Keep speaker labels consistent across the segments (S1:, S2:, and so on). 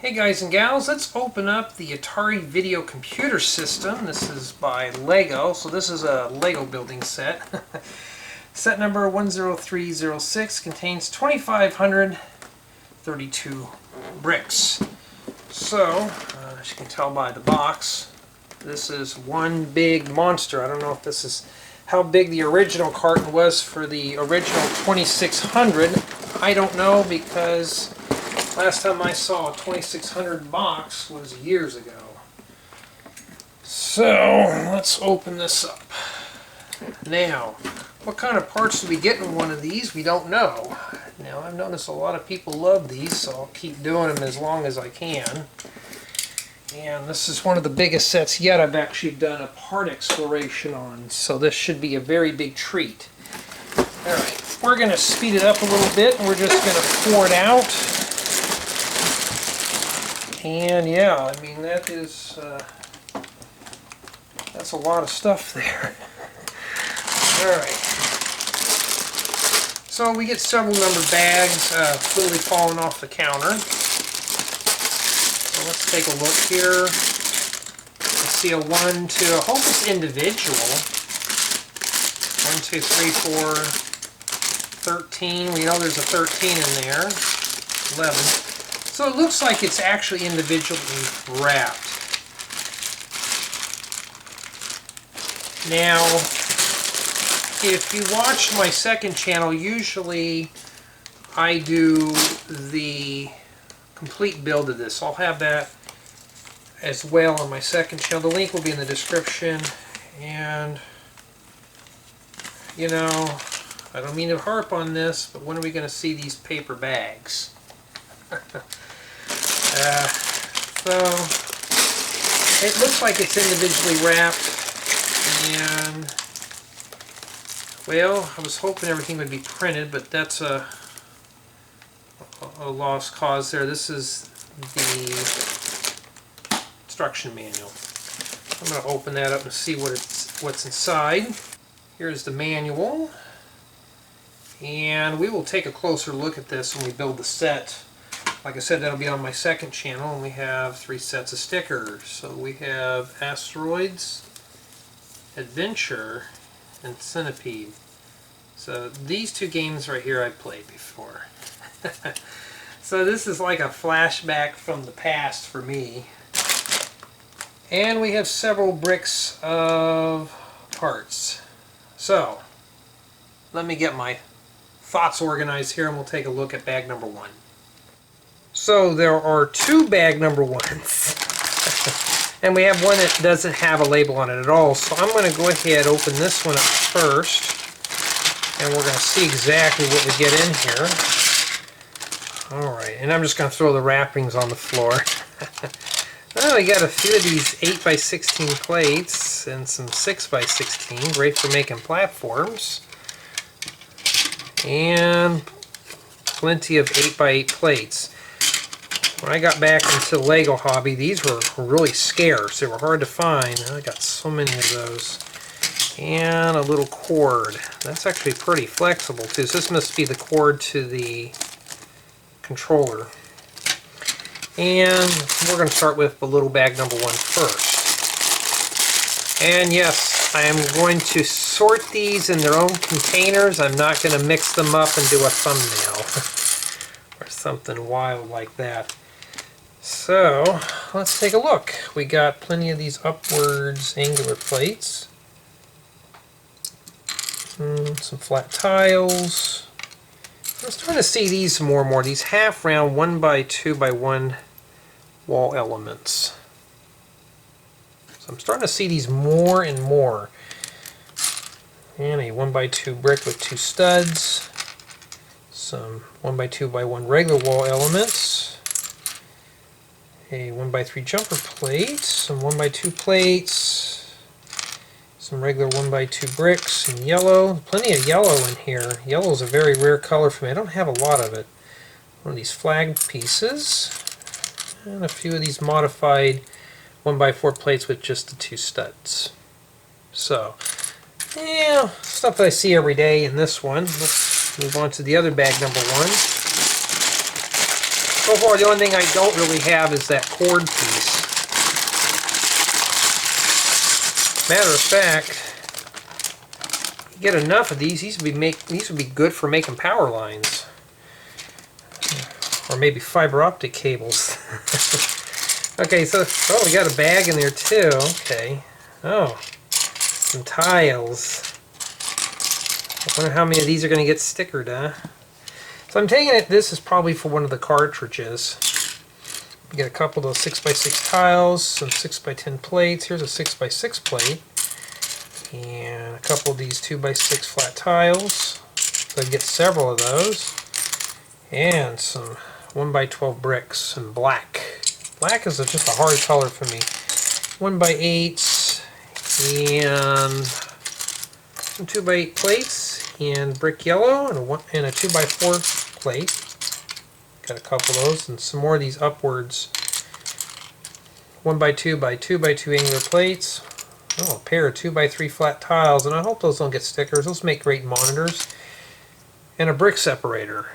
S1: Hey guys and gals, let's open up the Atari Video Computer System. This is by Lego, so this is a Lego building set. Set number 10306 contains 2,532 bricks. So, as you can tell by the box, this is one big monster. I don't know if this is how big the original carton was for the original 2600. I don't know, because last time I saw a 2600 box was years ago. So, let's open this up. Now, what kind of parts do we get in one of these? We don't know. Now, I've noticed a lot of people love these, so I'll keep doing them as long as I can. And this is one of the biggest sets yet I've actually done a part exploration on, so this should be a very big treat. Alright, we're going to speed it up a little bit, and we're just going to pour it out. And yeah, I mean, that is, that's a lot of stuff there. Alright. So we get several numbered bags, clearly falling off the counter. So let's take a look here. Let's see a 1, 2, I hope it's individual. 1, 2, 3, 4, 13. We know there's a 13 in there. 11. So it looks like it's actually individually wrapped. Now, if you watch my second channel, usually I do the complete build of this. I'll have that as well on my second channel. The link will be in the description. And, you know, I don't mean to harp on this, but when are we going to see these paper bags? So it looks like it's individually wrapped, and well, I was hoping everything would be printed, but that's a lost cause there. This is the instruction manual. I'm going to open that up and see what's inside. Here's the manual, and we will take a closer look at this when we build the set. Like I said, that'll be on my second channel, and we have 3 sets of stickers. So we have Asteroids, Adventure, and Centipede. So these 2 games right here I've played before. So this is like a flashback from the past for me. And we have several bricks of parts. So let me get my thoughts organized here, and we'll take a look at bag number 1. So there are 2 bag number 1s. And we have one that doesn't have a label on it at all. So I'm going to go ahead and open this one up first. And we're going to see exactly what we get in here. Alright, and I'm just going to throw the wrappings on the floor. Well, we got a few of these 8x16 plates and some 6x16. Great for making platforms. And plenty of 8x8 plates. When I got back into the Lego hobby, these were really scarce. They were hard to find. I got so many of those. And a little cord. That's actually pretty flexible too. So this must be the cord to the controller. And we're going to start with the little bag number 1 first. And yes, I am going to sort these in their own containers. I'm not going to mix them up and do a thumbnail or something wild like that. So, let's take a look. We got plenty of these upwards angular plates. Some flat tiles. I'm starting to see these more and more. These half round 1x2x1 wall elements. So I'm starting to see these more and more. And a 1x2 brick with 2 studs. Some 1x2x1 regular wall elements. A 1x3 jumper plate, some 1x2 plates, some regular 1x2 bricks in yellow. Plenty of yellow in here. Yellow is a very rare color for me. I don't have a lot of it. One of these flag pieces, and a few of these modified 1x4 plates with just the 2 studs. So, yeah, stuff that I see every day in this one. Let's move on to the other bag number 1. So far, the only thing I don't really have is that cord piece. Matter of fact, you get enough of these would be good for making power lines. Or maybe fiber optic cables. Okay, so, oh, we got a bag in there too. Okay. Oh, some tiles. I wonder how many of these are going to get stickered, huh? So I'm taking it, this is probably for one of the cartridges. We get a couple of those 6x6 tiles, some 6x10 plates. Here's a 6x6 plate. And a couple of these 2x6 flat tiles. So I get several of those. And some 1x12 bricks in black. Black is just a hard color for me. 1x8s and some 2x8 plates and brick yellow and a 2x4 plate. Got a couple of those and some more of these upwards 1x2 by 2x2 angular plates. Oh, a pair of 2x3 flat tiles, and I hope those don't get stickers. Those make great monitors. And a brick separator.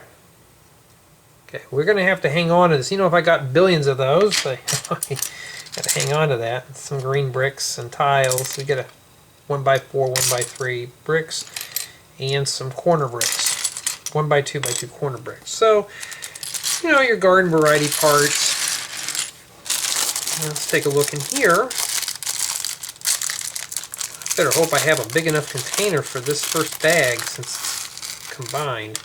S1: Okay, we're going to have to hang on to this. You know, if I got billions of those, I got to hang on to that. Some green bricks and tiles. We get a 1x4, 1x3 bricks, and some corner bricks. 1x2 by 2 corner bricks. So, you know, your garden variety parts. Let's take a look in here. Better hope I have a big enough container for this first bag since it's combined.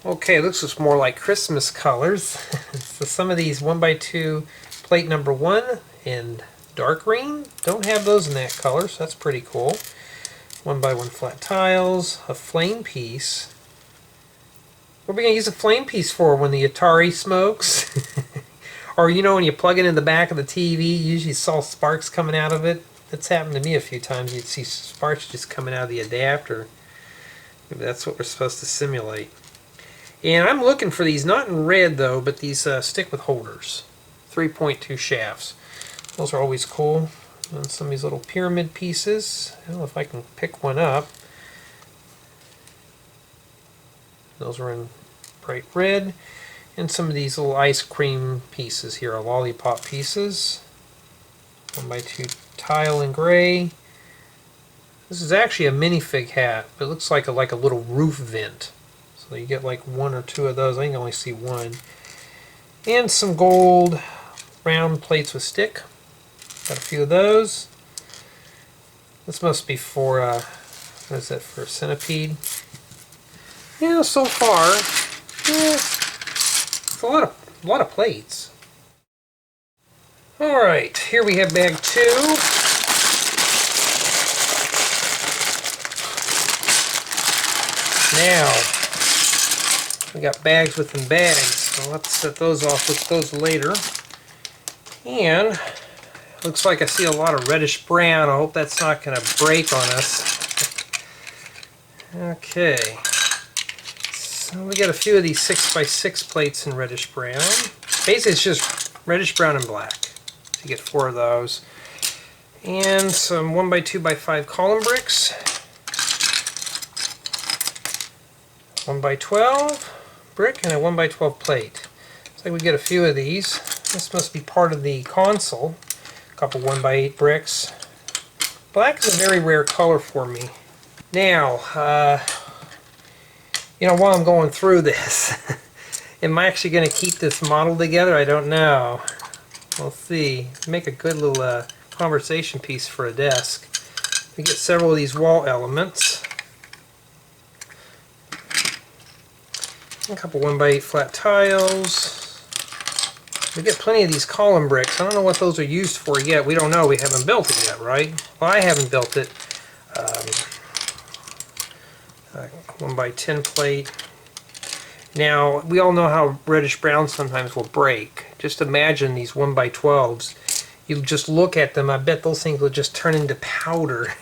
S1: Okay, looks just more like Christmas colors. So some of these 1x2 plate number 1 in dark green. Don't have those in that color, so that's pretty cool. 1x1 flat tiles, a flame piece. What are we going to use a flame piece for when the Atari smokes? Or, you know, when you plug it in the back of the TV, you usually saw sparks coming out of it. That's happened to me a few times. You'd see sparks just coming out of the adapter. Maybe that's what we're supposed to simulate. And I'm looking for these, not in red though, but these stick with holders. 3.2 shafts. Those are always cool. And some of these little pyramid pieces. I don't know if I can pick one up. Those are in bright red. And some of these little ice cream pieces here, are lollipop pieces. 1x2 tile in gray. This is actually a minifig hat, but it looks like a little roof vent. So you get like 1 or 2 of those. I can only see 1. And some gold round plates with stick. Got a few of those. This must be for, what is that, for a centipede? Yeah, so far, yeah, it's a lot of plates. Alright, here we have bag 2. Now, we got bags within bags, so let's set those off with those later. And looks like I see a lot of reddish brown. I hope that's not going to break on us. Okay, so we got a few of these 6x6 plates in reddish brown. Basically it's just reddish brown and black. So you get 4 of those. And some 1x2 by 5 column bricks. 1x12 brick and a 1x12 plate. Looks like we get a few of these. This must be part of the console. A couple 1x8 bricks. Black is a very rare color for me. Now, you know, while I'm going through this, am I actually going to keep this model together? I don't know. We'll see. Make a good little conversation piece for a desk. We get several of these wall elements. A couple 1x8 flat tiles. We get plenty of these column bricks. I don't know what those are used for yet. We don't know. We haven't built it yet, right? Well, I haven't built it. 1x10 plate. Now, we all know how reddish brown sometimes will break. Just imagine these 1x12s. You just look at them, I bet those things will just turn into powder.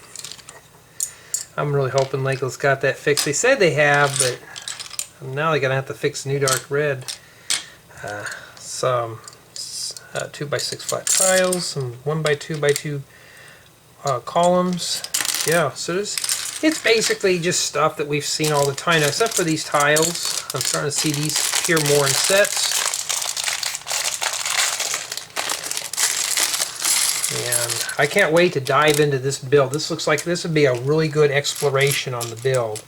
S1: I'm really hoping Lego's got that fixed. They said they have, but now they're going to have to fix new dark red. Some 2x6 flat tiles, some 1x2 columns. Yeah, so it's basically just stuff that we've seen all the time now, except for these tiles. I'm starting to see these appear more in sets. And I can't wait to dive into this build. This looks like this would be a really good exploration on the build.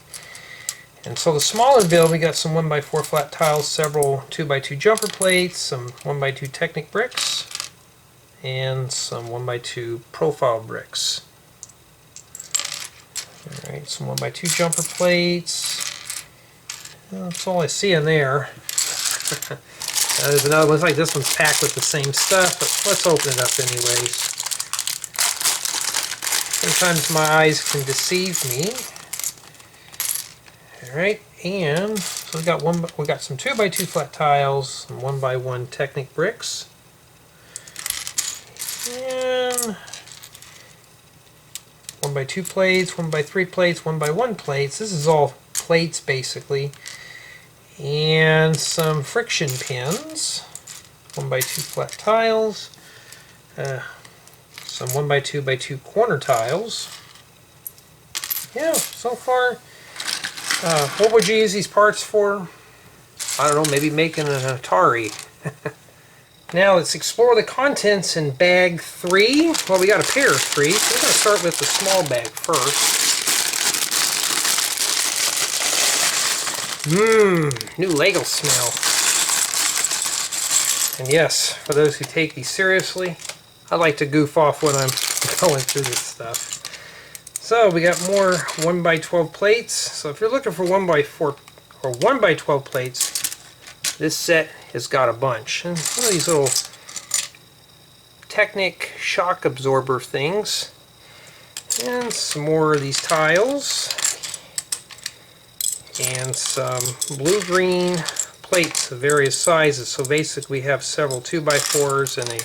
S1: And so the smaller build, we got some 1x4 flat tiles, several 2x2 jumper plates, some 1x2 Technic bricks, and some 1x2 profile bricks. Alright, some 1x2 jumper plates. Well, that's all I see in there. There's another one. Looks like this one's packed with the same stuff, but let's open it up anyways. Sometimes my eyes can deceive me. Alright, and so we got some 2x2 flat tiles, some 1x1 Technic bricks, and 1x2 plates, 1x3 plates, 1x1 plates. This is all plates basically. And some friction pins, 1x2 flat tiles, some 1x2x2 corner tiles. Yeah, so far, what would you use these parts for? I don't know, maybe making an Atari. Now let's explore the contents in bag 3. Well, we got a pair of 3, so we're going to start with the small bag first. New Lego smell. And yes, for those who take these seriously, I like to goof off when I'm going through this stuff. So we got more 1x12 plates. So if you're looking for 1x4 or 1x12 plates, this set has got a bunch. And some of these little Technic shock absorber things. And some more of these tiles. And some blue-green plates of various sizes. So basically we have several 2x4s and a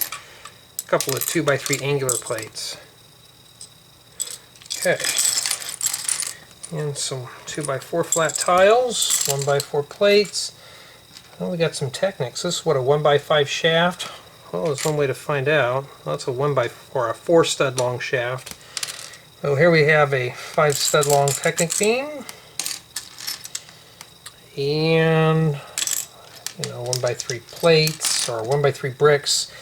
S1: couple of 2x3 angular plates. Okay. And some 2x4 flat tiles, 1x4 plates. Well, we got some Technics. This is what a 1x5 shaft. Well, there's one way to find out. Well, that's a 1x4, a 4 stud long shaft. So here we have a 5 stud long Technic beam. And 1x3 plates or 1x3 bricks.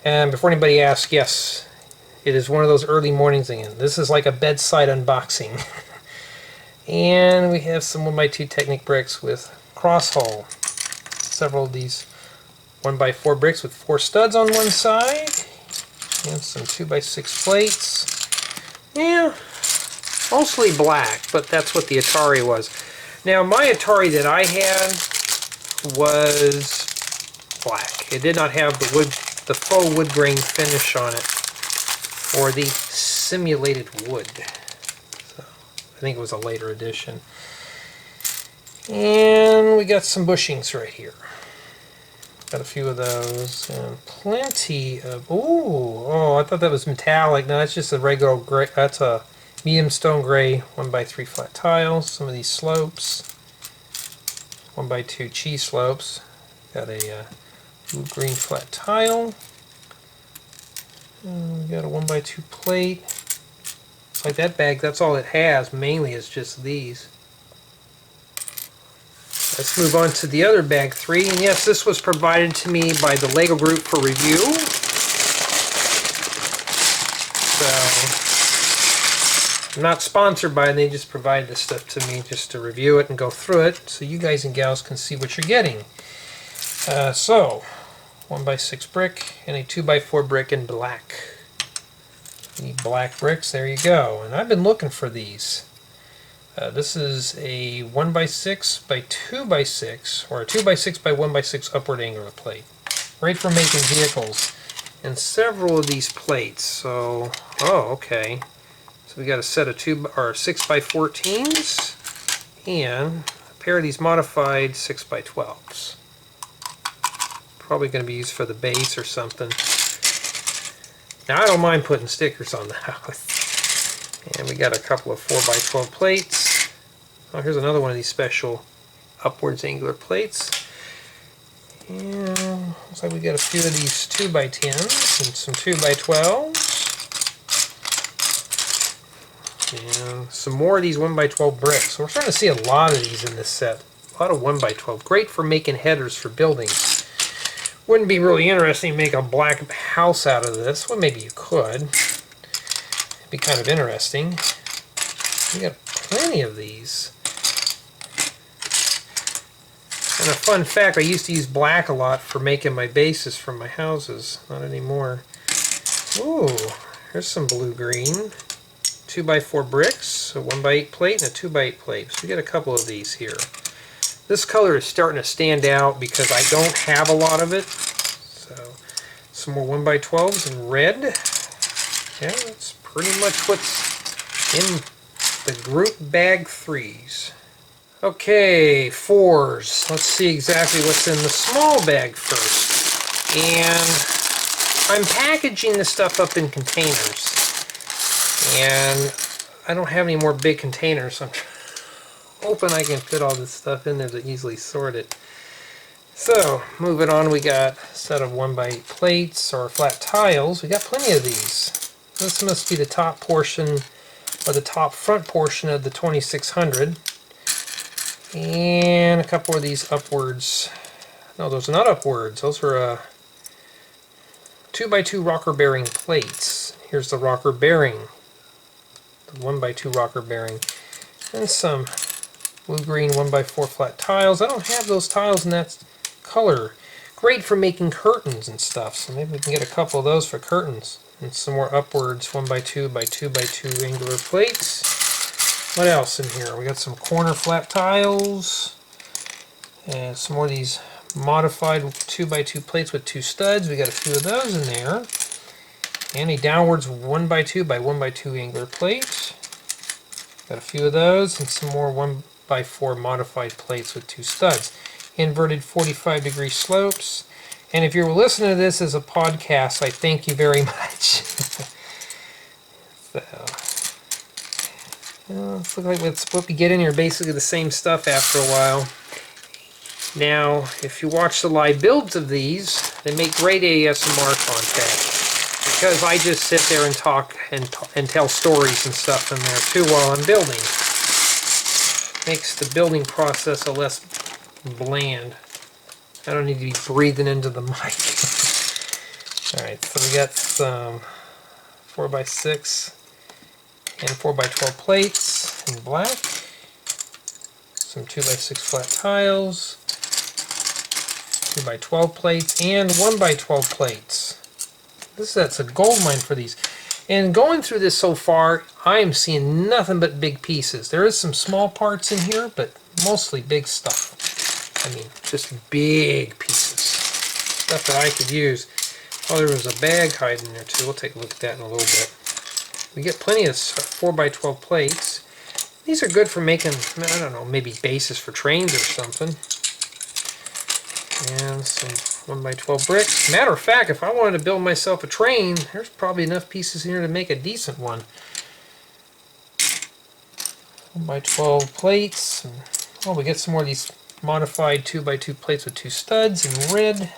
S1: And before anybody asks, yes, it is one of those early mornings again. This is like a bedside unboxing. And we have some 1x2 Technic bricks with cross hole. Several of these 1x4 bricks with 4 studs on one side. And some 2x6 plates. Yeah, mostly black, but that's what the Atari was. Now, my Atari that I had was black. It did not have the faux wood grain finish on it, or the simulated wood. So, I think it was a later edition. And we got some bushings right here. Got a few of those, and plenty of. Oh! I thought that was metallic. No, that's just a regular gray. That's a medium stone gray 1x3 flat tiles. Some of these slopes, 1x2 cheese slopes. Got a blue green flat tile. And we got a 1x2 plate. It's like that bag. That's all it has. Mainly is just these. Let's move on to the other bag 3. And yes, this was provided to me by the Lego group for review. So I'm not sponsored by it, they just provide this stuff to me just to review it and go through it so you guys and gals can see what you're getting. So, 1x6 brick and a 2x4 brick in black. You need black bricks, there you go. And I've been looking for these. This is a 1x6 by 2x6 or a 2x6 by 1x6 upward angular plate. Great for making vehicles. And several of these plates. So, oh, okay. So we got a set of 6x14s and a pair of these modified 6x12s. Probably going to be used for the base or something. Now I don't mind putting stickers on the house. And we got a couple of 4x12 plates. Oh, here's another one of these special upwards angular plates. And looks like we got a few of these 2x10s and some 2x12s. And some more of these 1x12 bricks. So we're starting to see a lot of these in this set. A lot of 1x12. Great for making headers for buildings. Wouldn't be really interesting to make a black house out of this. Well, maybe you could. It'd be kind of interesting. We got plenty of these. And a fun fact, I used to use black a lot for making my bases for my houses. Not anymore. Ooh, here's some blue-green. 2x4 bricks, a 1x8 plate, and a 2x8 plate. So we got a couple of these here. This color is starting to stand out because I don't have a lot of it. So, some more 1x12s in red. Yeah, that's pretty much what's in the group bag 3s. Okay, 4s. Let's see exactly what's in the small bag first. And I'm packaging this stuff up in containers. And I don't have any more big containers, so I'm hoping I can fit all this stuff in there to easily sort it. So, moving on, we got a set of 1x8 plates or flat tiles. We got plenty of these. This must be the top portion, or the top front portion of the 2600. And a couple of these upwards. No, those are not upwards. Those are 2x2 rocker bearing plates. Here's the rocker bearing. The 1x2 rocker bearing. And some blue-green 1x4 flat tiles. I don't have those tiles in that color. Great for making curtains and stuff. So maybe we can get a couple of those for curtains. And some more upwards 1x2 by 2x2 angular plates. What else in here? We got some corner flat tiles, and some more of these modified 2x2 plates with 2 studs. We got a few of those in there, and a downwards 1x2 by 1x2 angular plate. Got a few of those, and some more 1x4 modified plates with 2 studs. Inverted 45-degree slopes. And if you're listening to this as a podcast, I thank you very much. So. Looks like what we get in here basically the same stuff after a while. Now, if you watch the live builds of these, they make great ASMR content. Because I just sit there and talk and tell stories and stuff in there too while I'm building. Makes the building process a less bland. I don't need to be breathing into the mic. Alright, so we got some 4x6 and 4x12 plates in black, some 2x6 flat tiles, 2x12 plates, and 1x12 plates. That's a gold mine for these. And going through this so far, I am seeing nothing but big pieces. There is some small parts in here, but mostly big stuff. I mean, just big pieces. Stuff that I could use. Oh, there was a bag hiding there too. We'll take a look at that in a little bit. We get plenty of 4x12 plates. These are good for making, I don't know, maybe bases for trains or something. And some 1x12 bricks. Matter of fact, if I wanted to build myself a train, there's probably enough pieces in here to make a decent one. 1x12 plates. And, oh, we get some more of these modified 2x2 plates with 2 studs in red.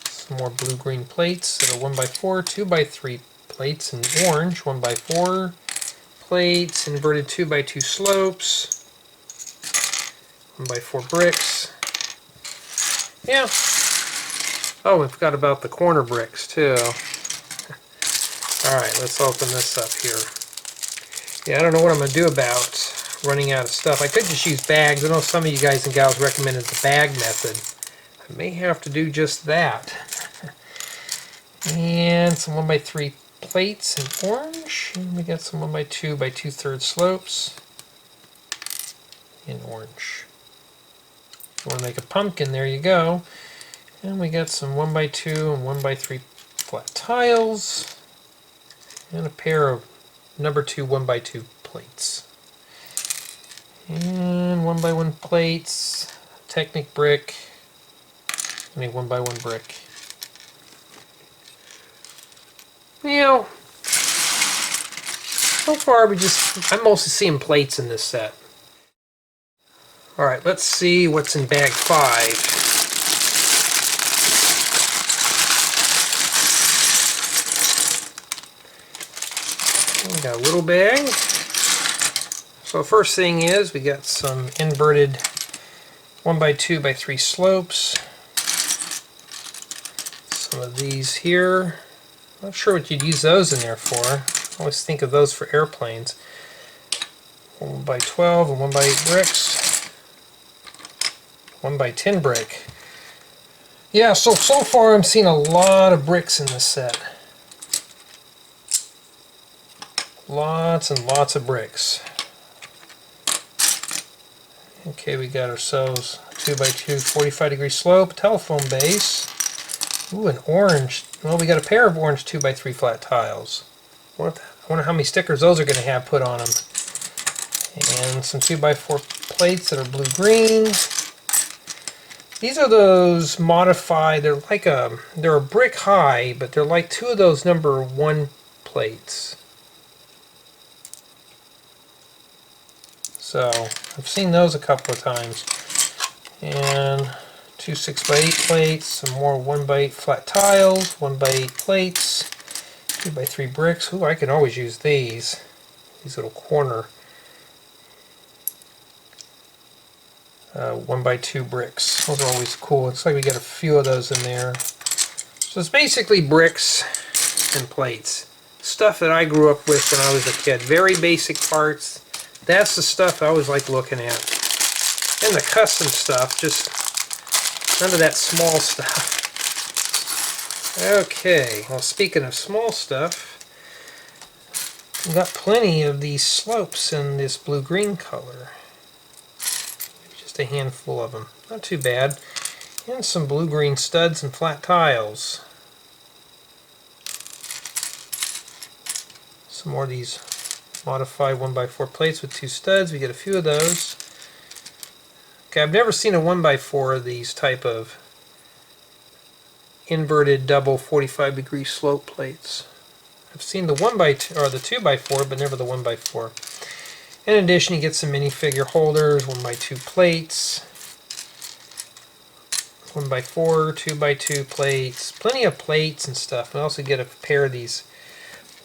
S1: Some more blue-green plates that are 1x4, 2x3 plates in orange, 1x4 plates, inverted 2x2 slopes, 1x4 bricks. Yeah. Oh, we forgot about the corner bricks too. Alright, let's open this up here. Yeah, I don't know what I'm going to do about running out of stuff. I could just use bags. I know some of you guys and gals recommended the bag method. I may have to do just that. And some 1x3 plates in orange, and we got some 1x2 by 2/3 slopes in orange. If you want to make a pumpkin, there you go. And we got some 1x2 and 1x3 flat tiles, and a pair of number 2 1x2 plates. And 1x1 plates, Technic brick, and a 1x1 brick. You know, so far I'm mostly seeing plates in this set. Alright, let's see what's in bag 5. We got a little bag. So the first thing is we got some inverted 1x2 by 3 slopes. These here, not sure what you'd use those in there for. I always think of those for airplanes. 1 by 12 and 1 by 8 bricks. 1 by 10 brick. Yeah, so far I'm seeing a lot of bricks in this set. Lots and lots of bricks. Okay, we got ourselves 2 by 2 45-degree slope, telephone base. Ooh, an orange. Well, we got a pair of orange 2 by 3 flat tiles. I wonder how many stickers those are going to have put on them. And some 2 by 4 plates that are blue-green. These are those modified, they're a brick high, but they're like 2 of those number 1 plates. So, I've seen those a couple of times. And 2 6 by 8 plates, some more 1 by 8 flat tiles, 1 by 8 plates, 2 by 3 bricks. Ooh, I can always use these little corner 1 by 2 bricks. Those are always cool. Looks like we got a few of those in there. So it's basically bricks and plates. Stuff that I grew up with when I was a kid. Very basic parts. That's the stuff I always like looking at. And the custom stuff, just none of that small stuff. Okay, well, speaking of small stuff, we've got plenty of these slopes in this blue-green color. Just a handful of them. Not too bad. And some blue-green studs and flat tiles. Some more of these modified 1 by 4 plates with 2 studs. We get a few of those. Okay, I've never seen a 1 by 4 of these type of inverted double 45-degree slope plates. I've seen the 1 by 2 or the 2 by 4, but never the 1 by 4. In addition, you get some minifigure holders, 1 by 2 plates, 1 by 4, 2 by 2 plates, plenty of plates and stuff. And also get a pair of these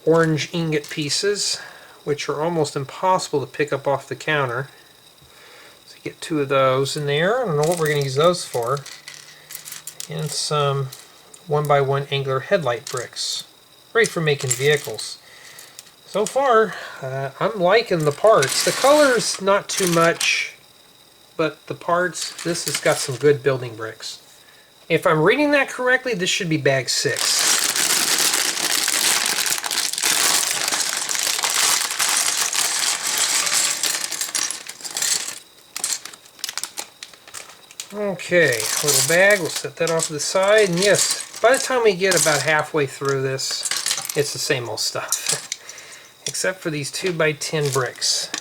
S1: orange ingot pieces, which are almost impossible to pick up off the counter. So you get 2 of those in there. I don't know what we're going to use those for. And some 1 by 1 angular headlight bricks. Great for making vehicles. So far, I'm liking the parts. The color's not too much, but the parts, this has got some good building bricks. If I'm reading that correctly, this should be bag 6. Okay, little bag, we'll set that off to the side, and yes, by the time we get about halfway through this, it's the same old stuff. Except for these 2 by 10 bricks.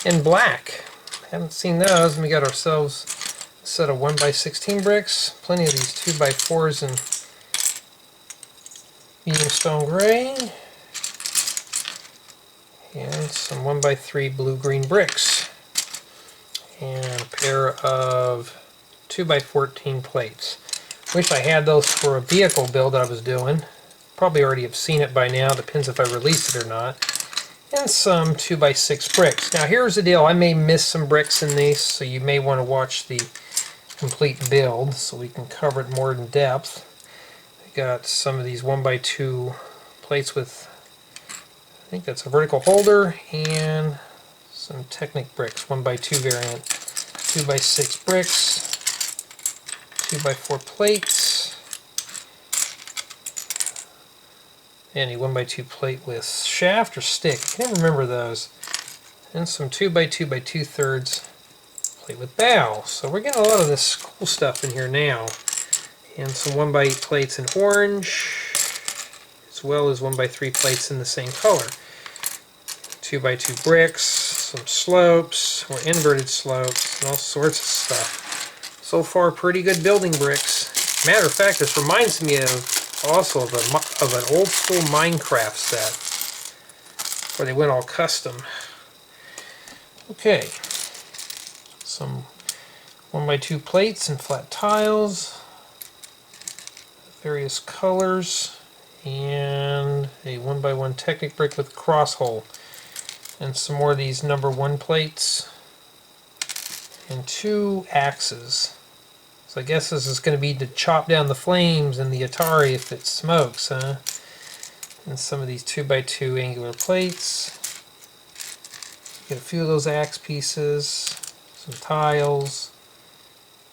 S1: In black. Haven't seen those, and we got ourselves a set of 1 by 16 bricks. Plenty of these 2 by 4s in medium stone gray. And some 1 by 3 blue-green bricks. And a pair of 2 by 14 plates. Wish I had those for a vehicle build that I was doing. Probably already have seen it by now, depends if I release it or not. And some 2 by 6 bricks. Now here's the deal, I may miss some bricks in these, so you may want to watch the complete build so we can cover it more in depth. I got some of these 1 by 2 plates with, I think that's a vertical holder, and some Technic bricks, 1 by 2 variant. 2 by 6 bricks, 2 by 4 plates, and a 1 by 2 plate with shaft or stick. I can't remember those. And some 2 by 2 by 2/3 plate with bow. So we're getting a lot of this cool stuff in here now. And some 1 by 8 plates in orange, as well as 1 by 3 plates in the same color. 2 by 2 bricks, some slopes, or inverted slopes, and all sorts of stuff. So far, pretty good building bricks. Matter of fact, this reminds me of also of an old school Minecraft set where they went all custom. Okay, some 1 by 2 plates and flat tiles, various colors, and a 1 by 1 Technic brick with cross hole. And some more of these number 1 plates, and 2 axes. So I guess this is going to be to chop down the flames in the Atari if it smokes, huh? And some of these 2x2 angular plates. Get a few of those axe pieces, some tiles,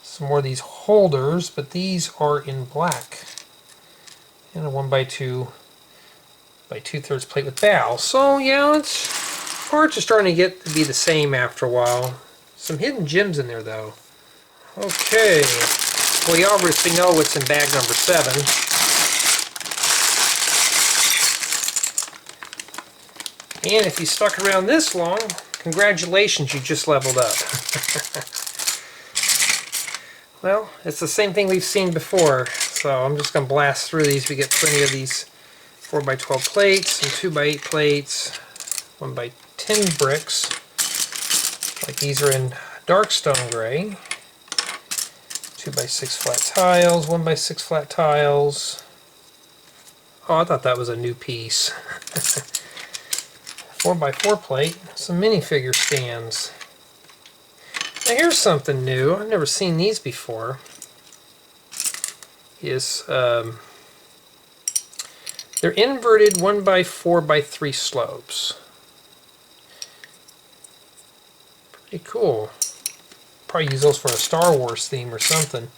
S1: some more of these holders, but these are in black. And a 1x2 by 2/3 plate with bowl. So yeah, parts are starting to get to be the same after a while. Some hidden gems in there though. Okay, well you obviously know what's in bag number 7. And if you stuck around this long, congratulations, you just leveled up. Well, it's the same thing we've seen before, so I'm just going to blast through these. We get plenty of these 4x12 plates, some 2x8 plates, 1x10 bricks, like these are in dark stone gray, 2x6 flat tiles, 1x6 flat tiles. Oh, I thought that was a new piece. 4x4 plate, some minifigure stands. Now here's something new. I've never seen these before. They're inverted 1x4x3 slopes. Pretty cool. Probably use those for a Star Wars theme or something.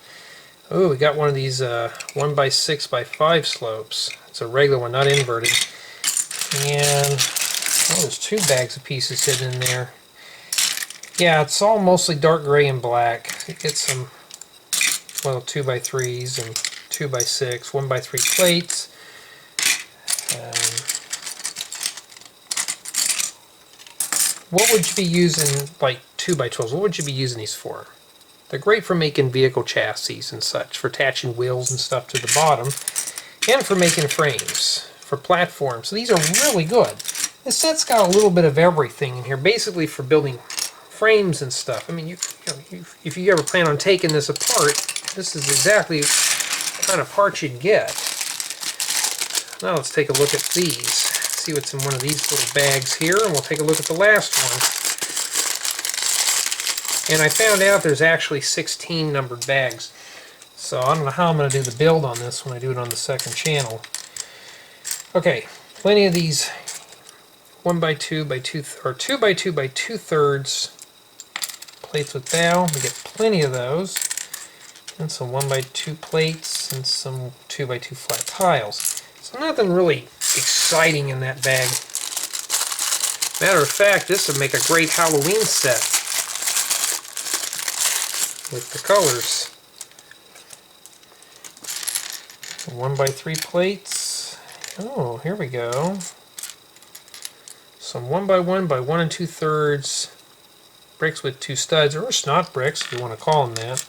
S1: Oh, we got one of these 1x6x5 slopes. It's a regular one, not inverted. And oh, there's 2 bags of pieces hidden in there. Yeah, it's all mostly dark gray and black. You get some, well, 2x3s and 2x6, 1x3 plates. What would you be using, like 2x12s, what would you be using these for? They're great for making vehicle chassis and such, for attaching wheels and stuff to the bottom, and for making frames, for platforms. So these are really good. This set's got a little bit of everything in here, basically for building frames and stuff. I mean, if you ever plan on taking this apart, this is exactly the kind of parts you'd get. Now let's take a look at these. See what's in one of these little bags here, and we'll take a look at the last one. And I found out there's actually 16 numbered bags. So I don't know how I'm going to do the build on this when I do it on the second channel. Okay, plenty of these 1x2 by 2 or 2x2 by 2/3 plates with bowl. We get plenty of those, and some 1x2 plates and some 2x2 flat tiles. So nothing really exciting in that bag. Matter of fact, this would make a great Halloween set with the colors. 1x3 plates. Oh, here we go. Some 1x1 by 1 2/3 bricks with 2 studs, or snot bricks if you want to call them that.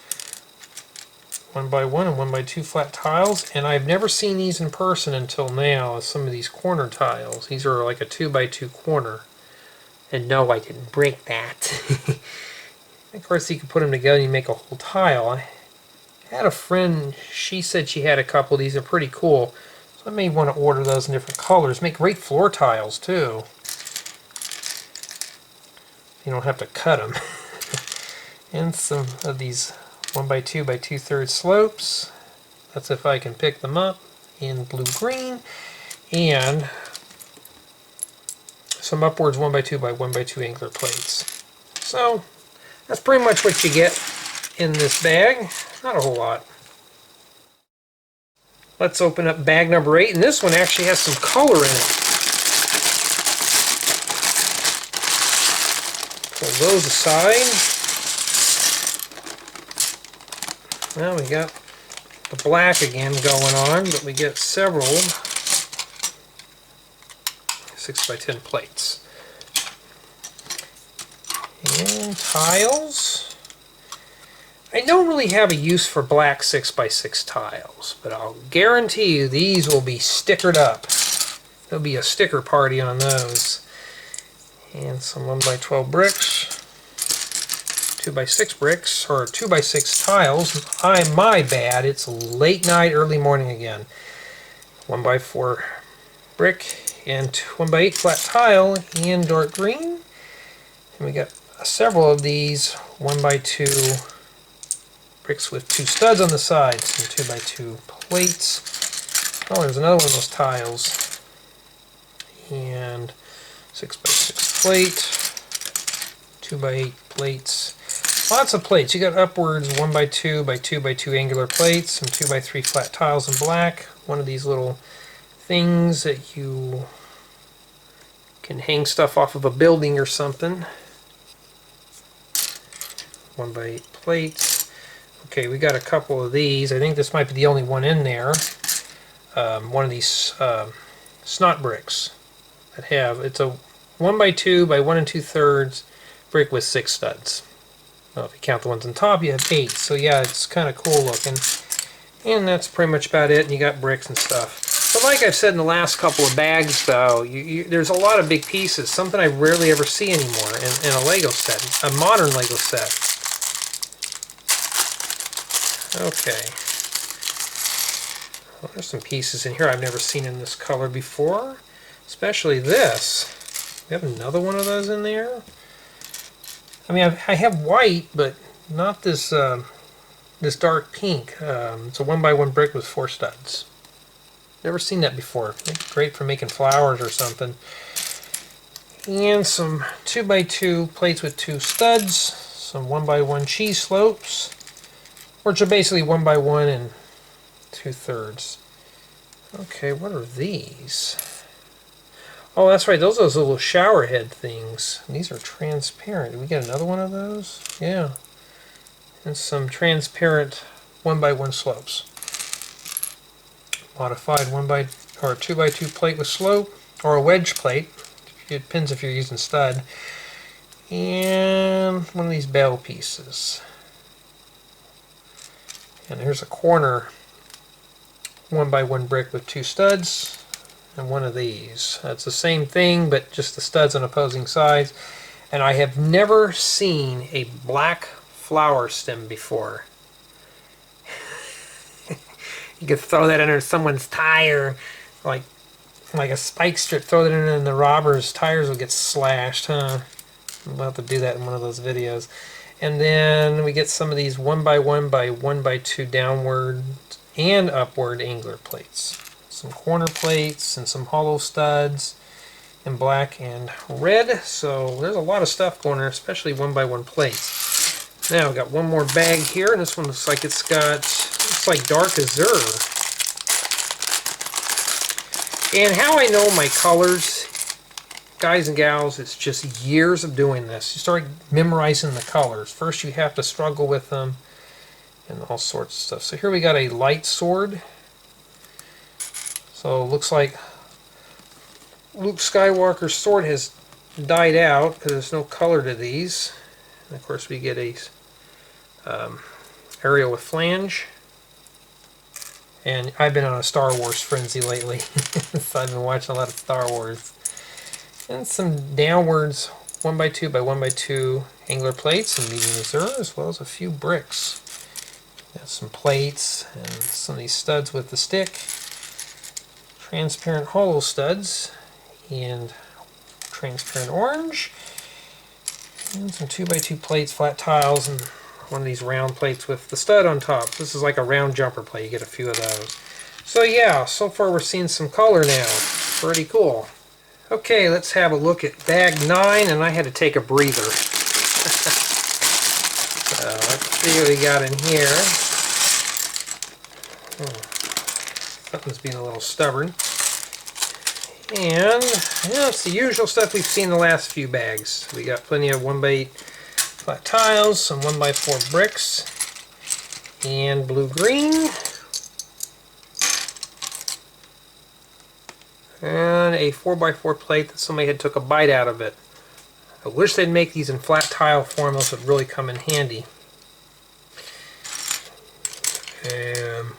S1: 1x1 and 1x2 flat tiles, and I've never seen these in person until now. Some of these corner tiles. These are like a 2x2 corner. And no, I didn't break that. Of course, you can put them together and you make a whole tile. I had a friend, she said she had a couple of these. They're pretty cool. So I may want to order those in different colors. Make great floor tiles too. You don't have to cut them. And some of these 1x2 by 2/3 slopes. That's if I can pick them up in blue-green. And some upwards 1x2 by 1x2 angular plates. So that's pretty much what you get in this bag. Not a whole lot. Let's open up bag number 8, and this one actually has some color in it. Pull those aside. Well, we got the black again going on, but we get several 6x10 plates. And tiles. I don't really have a use for black 6x6 tiles, but I'll guarantee you these will be stickered up. There'll be a sticker party on those. And some 1x12 bricks, 2x6 bricks, or 2x6 tiles. My bad, it's late night, early morning again. 1x4 brick and 1x8 flat tile in dark green. And we got several of these 1x2 bricks with 2 studs on the sides, some 2x2 plates. Oh, there's another one of those tiles. And 6x6 plate, 2x8 plates. Lots of plates. You got upwards 1x2 by 2x2 angular plates, some 2x3 flat tiles in black. One of these little things that you can hang stuff off of a building or something. 1x8 plates. Okay, we got a couple of these. I think this might be the only one in there. One of these snot bricks that have, it's a 1x2 by 1 2/3 brick with 6 studs. Well, if you count the ones on top, you have 8. So yeah, it's kind of cool looking. And that's pretty much about it. And you got bricks and stuff. But like I've said in the last couple of bags, though, there's a lot of big pieces. Something I rarely ever see anymore in a Lego set, a modern Lego set. Okay. Well, there's some pieces in here I've never seen in this color before. Especially this. We have another one of those in there. I mean, I have white, but not this this dark pink. It's a 1x1 brick with 4 studs. Never seen that before. Great for making flowers or something. And some 2x2 plates with 2 studs. Some 1x1 cheese slopes, which are basically 1x1 and 2/3. Okay, what are these? Oh, that's right. Those are those little shower head things. These are transparent. Did we get another one of those? Yeah. And some transparent 1x1 slopes. Modified 2x2 plate with slope, or a wedge plate. It depends if you're using stud. And one of these bell pieces. And here's a corner 1x1 brick with 2 studs. And one of these. It's the same thing, but just the studs on opposing sides. And I have never seen a black flower stem before. You could throw that under someone's tire, like a spike strip, throw that in and the robber's tires will get slashed, huh? We'll have to do that in one of those videos. And then we get some of these 1x1 by 1x2 downward and upward angular plates. Some corner plates and some hollow studs in black and red. So there's a lot of stuff going there, especially 1x1 plates. Now we've got one more bag here, and this one looks like it's like dark azure. And how I know my colors, guys and gals, it's just years of doing this. You start memorizing the colors. First you have to struggle with them and all sorts of stuff. So here we got a light sword. So it looks like Luke Skywalker's sword has died out because there's no color to these. And of course we get a aerial with flange. And I've been on a Star Wars frenzy lately. So I've been watching a lot of Star Wars. And some downwards 1x2 by 1x2 angular plates and medium azure, as well as a few bricks. Got some plates and some of these studs with the stick. Transparent hollow studs and transparent orange. And some 2x2 plates, flat tiles, and one of these round plates with the stud on top. This is like a round jumper plate. You get a few of those. So yeah, so far we're seeing some color now. Pretty cool. Okay, let's have a look at bag 9, and I had to take a breather. So let's see what we got in here. Something's being a little stubborn. And yeah, it's the usual stuff we've seen in the last few bags. We got plenty of 1x8 flat tiles, some 1x4 bricks, and blue-green, and a 4x4 plate that somebody had took a bite out of it. I wish they'd make these in flat tile form. Those would really come in handy. And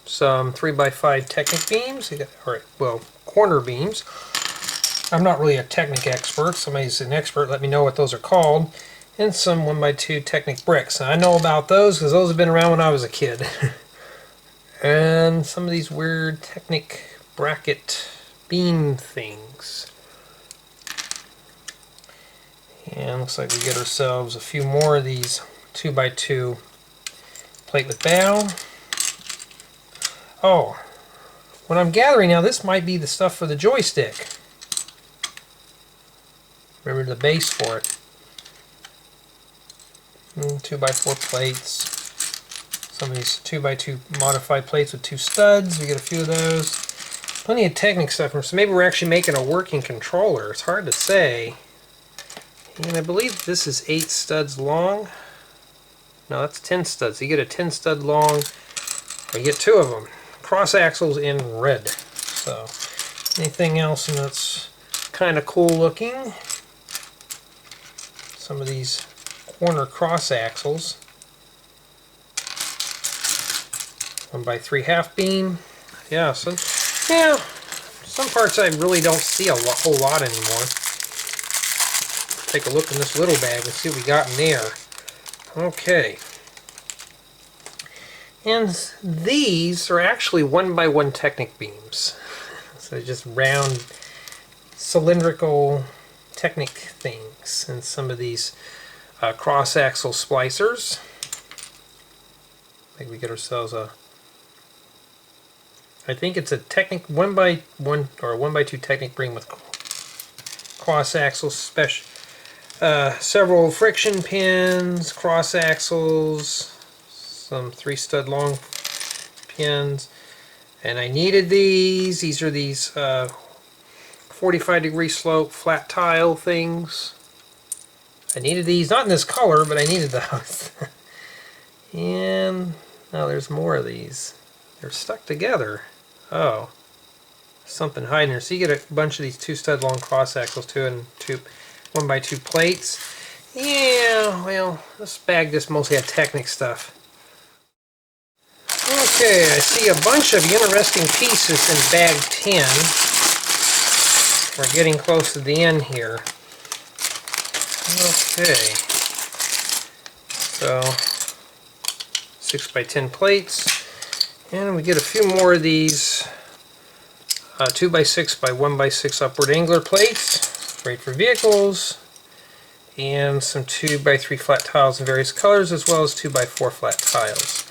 S1: some 3x5 Technic beams, well, corner beams. I'm not really a Technic expert. Somebody's an expert, let me know what those are called. And some 1x2 Technic bricks. Now, I know about those because those have been around when I was a kid. And some of these weird Technic bracket beam things. And looks like we get ourselves a few more of these 2x2 plate with bow. Oh, what I'm gathering now, this might be the stuff for the joystick. Remember the base for it. 2x4 plates. Some of these 2x2 modified plates with 2 studs. We get a few of those. Plenty of Technic stuff. So maybe we're actually making a working controller. It's hard to say. And I believe this is 8 studs long. No, that's 10 studs. You get a 10 stud long, or you get 2 of them. Cross axles in red. So, anything else that's kind of cool looking? Some of these corner cross axles. 1x3 half beam. Yeah, some parts I really don't see a whole lot anymore. Take a look in this little bag and see what we got in there. Okay. And these are actually 1x1 Technic beams. So just round cylindrical Technic things. And some of these cross-axle splicers. I think we get ourselves a... I think it's a Technic 1x1 or a 1x2 Technic beam with cross-axle special... several friction pins, cross axles, some 3 stud long pins, and I needed these. These are these 45-degree slope flat tile things. I needed these, not in this color, but I needed those. And now there's more of these. They're stuck together. Oh, something hiding there. So you get a bunch of these 2 stud long cross axles too, and 1x2 plates. Yeah, well, this bag just mostly had Technic stuff. Okay, I see a bunch of interesting pieces in bag 10. We're getting close to the end here. Okay. So, 6x10 plates. And we get a few more of these 2x6 by 1x6 upward angler plates. Great for vehicles, and some 2x3 flat tiles in various colors, as well as 2x4 flat tiles.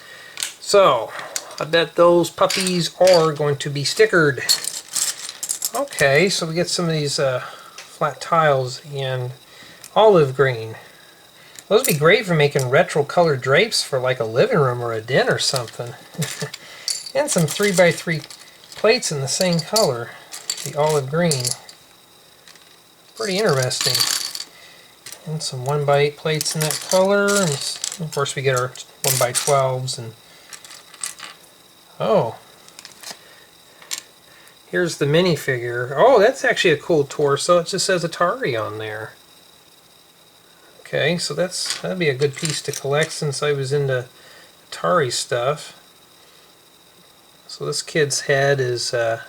S1: So, I bet those puppies are going to be stickered. Okay, so we get some of these flat tiles in olive green. Those would be great for making retro colored drapes for like a living room or a den or something. And some 3x3 plates in the same color, the olive green. Pretty interesting. And some 1x8 plates in that color. And of course we get our 1x12s. And oh, here's the minifigure. Oh, that's actually a cool torso. It just says Atari on there. Okay, so that'd be a good piece to collect since I was into Atari stuff. So this kid's head is, or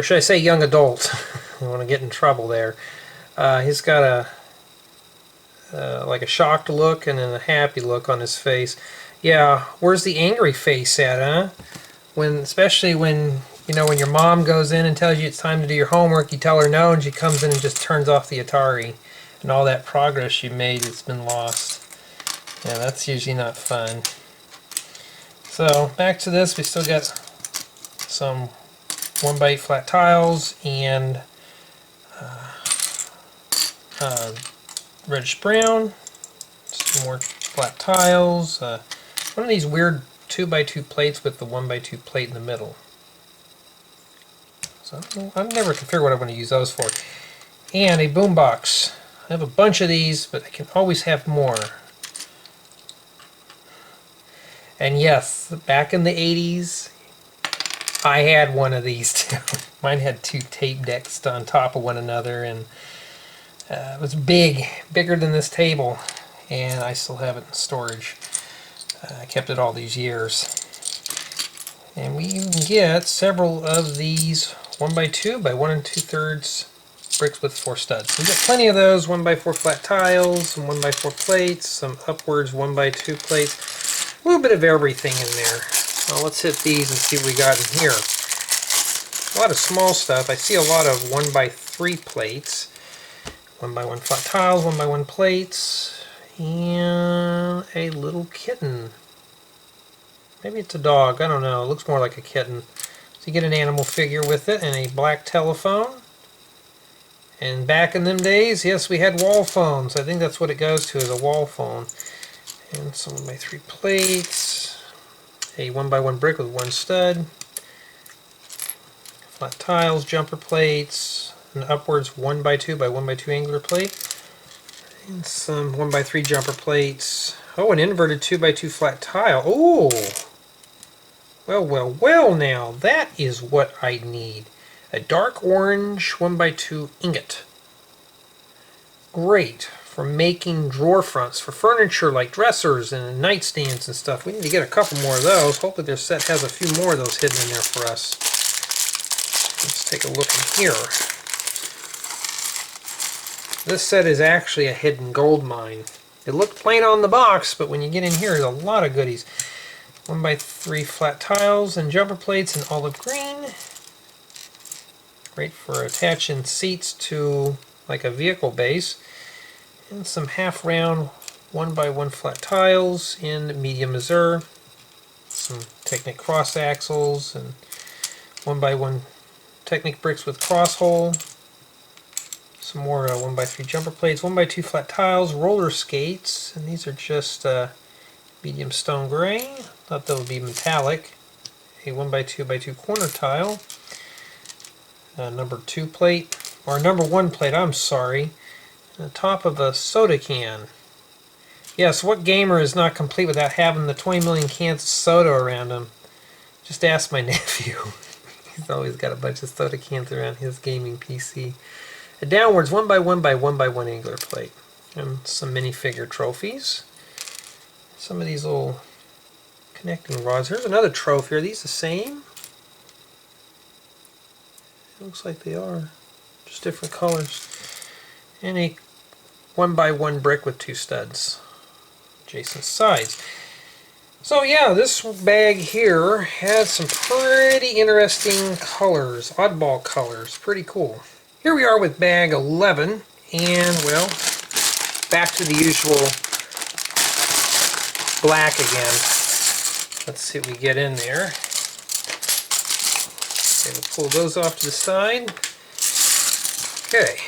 S1: should I say young adult? I don't want to get in trouble there. He's got like a shocked look and then a happy look on his face. Yeah, where's the angry face at, huh? Especially when when your mom goes in and tells you it's time to do your homework, you tell her no, and she comes in and just turns off the Atari, and all that progress you made has been lost. Yeah, that's usually not fun. So back to this, we still got some 1x8 flat tiles and reddish brown, some more flat tiles, one of these weird 2x2 plates with the 1x2 plate in the middle. So I never can figure what I want to use those for. And a boombox. I have a bunch of these, but I can always have more. And yes, back in the 80s, I had one of these too. Mine had 2 tape decks on top of one another, and it was bigger than this table, and I still have it in storage. I kept it all these years. And we even get several of these 1x2 by 1 2/3 bricks with 4 studs. So we got plenty of those 1x4 flat tiles, some 1x4 plates, some upwards 1x2 plates. A little bit of everything in there. So let's hit these and see what we got in here. A lot of small stuff. I see a lot of 1x3 plates. 1x1 flat tiles, 1x1 plates, and a little kitten. Maybe it's a dog, I don't know, it looks more like a kitten. So you get an animal figure with it and a black telephone. And back in them days, yes, we had wall phones. I think that's what it goes to, is a wall phone. And some 1x3 plates, a 1x1 brick with one stud, flat tiles, jumper plates, an upwards 1x2 by 1x2 angular plate, and some 1x3 jumper plates. Oh, an inverted 2x2 flat tile. Oh! Well, well, well now, that is what I need. A dark orange 1x2 ingot. Great for making drawer fronts for furniture like dressers and nightstands and stuff. We need to get a couple more of those. Hopefully their set has a few more of those hidden in there for us. Let's take a look in here. This set is actually a hidden gold mine. It looked plain on the box, but when you get in here, there's a lot of goodies. 1x3 flat tiles and jumper plates in olive green. Great for attaching seats to like a vehicle base. And some half round 1x1 flat tiles in medium azure. Some Technic cross axles and 1x1 Technic bricks with cross hole. Some more 1x3 jumper plates, 1x2 flat tiles, roller skates, and these are just medium stone gray. Thought that would be metallic. A 1x2x2 corner tile. Number 2 plate, or number 1 plate, I'm sorry. The top of a soda can. Yes, what gamer is not complete without having the 20 million cans of soda around him? Just ask my nephew. He's always got a bunch of soda cans around his gaming PC. A downwards 1x1 by 1x1 angular plate. And some minifigure trophies. Some of these little connecting rods. Here's another trophy. Are these the same? Looks like they are, just different colors. And a 1x1 brick with 2 studs, adjacent sides. So yeah, this bag here has some pretty interesting colors, oddball colors, pretty cool. Here we are with bag 11, and well, back to the usual black again. Let's see what we get in there. Okay, we'll pull those off to the side. Okay.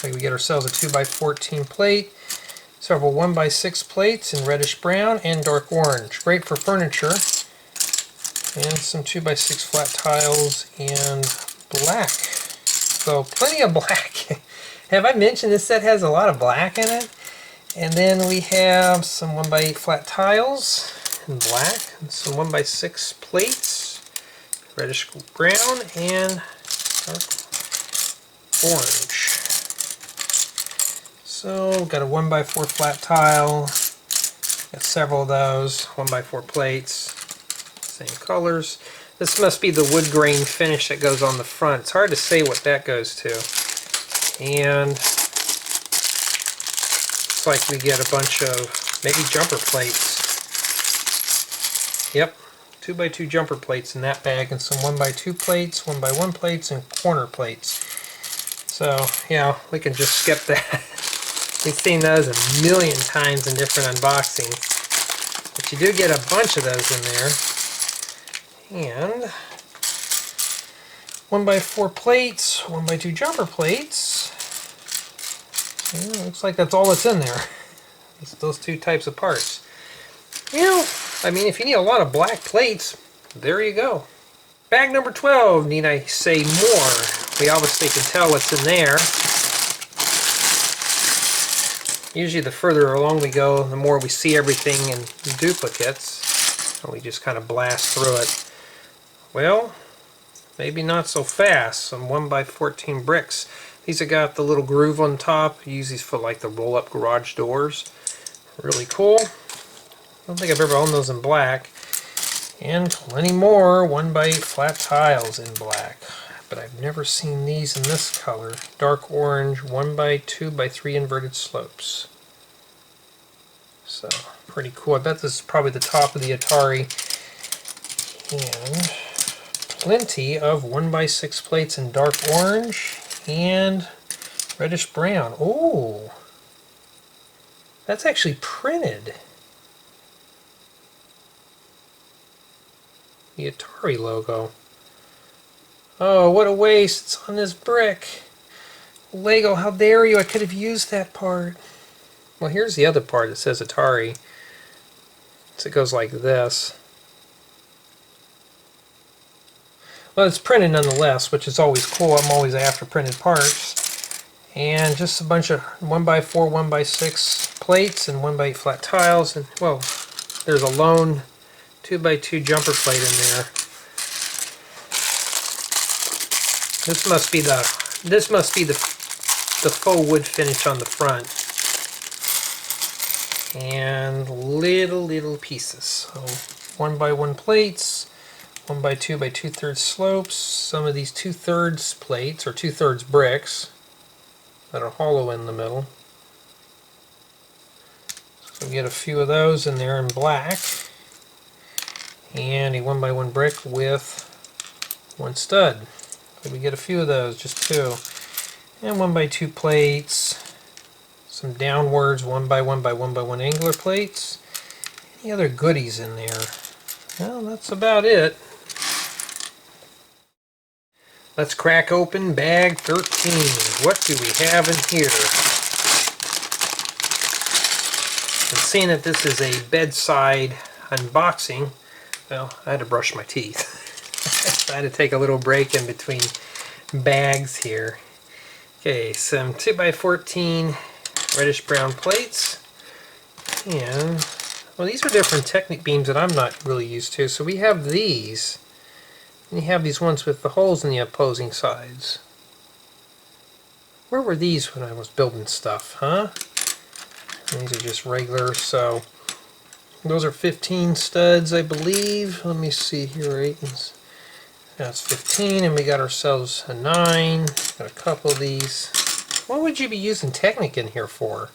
S1: We get ourselves a 2x14 plate, several 1x6 plates in reddish brown and dark orange. Great for furniture. And some 2x6 flat tiles and black. So plenty of black. Have I mentioned this set has a lot of black in it? And then we have some 1x8 flat tiles in black, and some 1x6 plates. Reddish brown and dark orange. So we've got a 1x4 flat tile, got several of those, 1x4 plates, same colors. This must be the wood grain finish that goes on the front. It's hard to say what that goes to. And looks like we get a bunch of maybe jumper plates. Yep. 2x2 jumper plates in that bag, and some 1x2 plates, 1x1 plates, and corner plates. So yeah, we can just skip that. We've seen those a million times in different unboxings. But you do get a bunch of those in there. And 1x4 plates, 1x2 jumper plates. Yeah, looks like that's all that's in there. It's those 2 types of parts. You know, I mean, if you need a lot of black plates, there you go. Bag number 12, need I say more? We obviously can tell what's in there. Usually the further along we go, the more we see everything in duplicates. And we just kind of blast through it. Well, maybe not so fast. Some 1x14 bricks. These have got the little groove on top. You use these for like the roll-up garage doors. Really cool. I don't think I've ever owned those in black. And plenty more 1x8 flat tiles in black. But I've never seen these in this color. Dark orange 1x2x3 inverted slopes. So, pretty cool. I bet this is probably the top of the Atari. And plenty of 1x6 plates in dark orange and reddish brown. Ooh! That's actually printed. The Atari logo. Oh, what a waste. It's on this brick. Lego, how dare you? I could have used that part. Well, here's the other part. It says Atari. So it goes like this. Well, it's printed nonetheless, which is always cool. I'm always after printed parts. And just a bunch of 1x4, 1x6 plates and 1x8 flat tiles. And, well, there's a lone 2x2 jumper plate in there. This must be the faux wood finish on the front. And little pieces. So 1x1 plates, 1x2 by 2/3 slopes. Some of these 2/3 plates or 2/3 bricks that are hollow in the middle. So we get a few of those in there in black. And a 1x1 brick with one stud. So we get a few of those, just two. And 1x2 plates. Some downwards 1x1 by 1x1 angular plates. Any other goodies in there? Well, that's about it. Let's crack open bag 13. What do we have in here? And seeing that this is a bedside unboxing, well, I had to brush my teeth. I had to take a little break in between bags here. Okay, some 2x14 reddish brown plates. And, well, these are different Technic beams that I'm not really used to. So we have these. And you have these ones with the holes in the opposing sides. Where were these when I was building stuff, huh? And these are just regular, so those are 15 studs, I believe. Let me see here, 8 and that's 15, and we got ourselves a 9. Got a couple of these. What would you be using Technic in here for?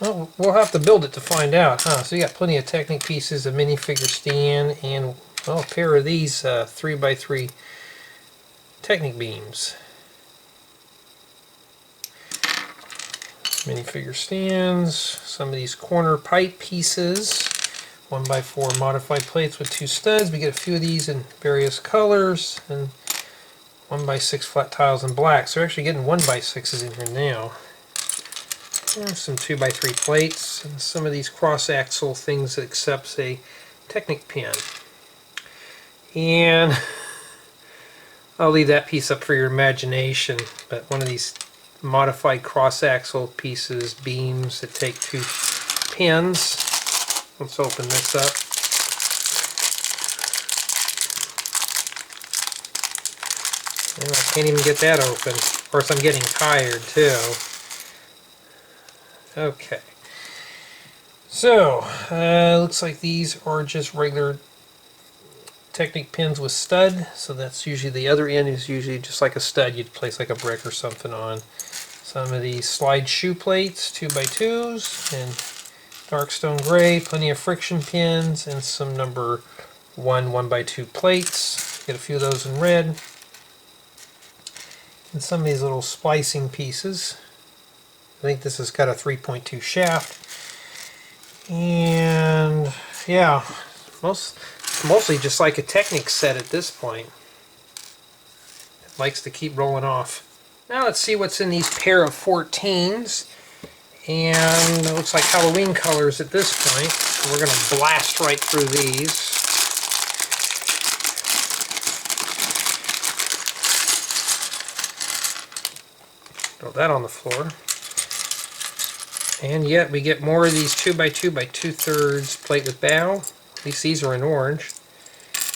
S1: Well, we'll have to build it to find out, huh? So you got plenty of Technic pieces, a minifigure stand, and, well, a pair of these 3x3 Technic beams. Minifigure stands, some of these corner pipe pieces, 1x4 modified plates with 2 studs. We get a few of these in various colors, and 1x6 flat tiles in black. So we're actually getting 1x6s in here now. And some 2x3 plates, and some of these cross-axle things that accepts a Technic pin. And I'll leave that piece up for your imagination, but one of these modified cross-axle pieces, beams that take 2 pins. Let's open this up. And I can't even get that open. Of course, I'm getting tired too. Okay. So, looks like these are just regular Technic pins with stud. So that's usually the other end is usually just like a stud you'd place like a brick or something on. Some of these slide shoe plates, 2x2s, and dark stone gray, plenty of friction pins, and some number 1x2 plates. Get a few of those in red. And some of these little splicing pieces. I think this has got a 3.2 shaft. And yeah, mostly just like a Technic set at this point. It likes to keep rolling off. Now let's see what's in these pair of 14s. And it looks like Halloween colors at this point. So we're going to blast right through these. Throw that on the floor. And yet we get more of these 2x2 by 2/3 plate with bow. At least these are in orange.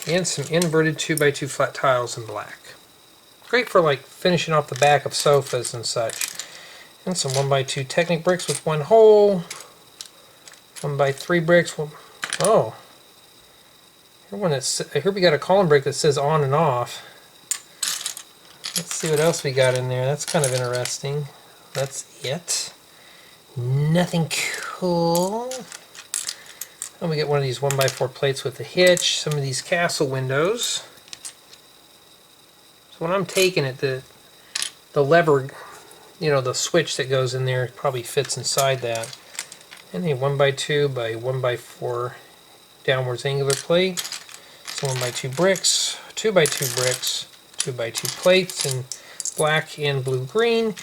S1: And some inverted 2x2 flat tiles in black. Great for like finishing off the back of sofas and such. And some 1x2 Technic bricks with 1 hole. 1x3 bricks. Oh. Here we got a column brick that says on and off. Let's see what else we got in there. That's kind of interesting. That's it. Nothing cool. And we get one of these 1x4 plates with a hitch. Some of these castle windows. So when I'm taking it, the lever, you know, the switch that goes in there probably fits inside that. and a 1x2 by 1x4 downwards angular plate. So 1x2 bricks, 2x2 bricks, 2x2 plates in black and blue-green.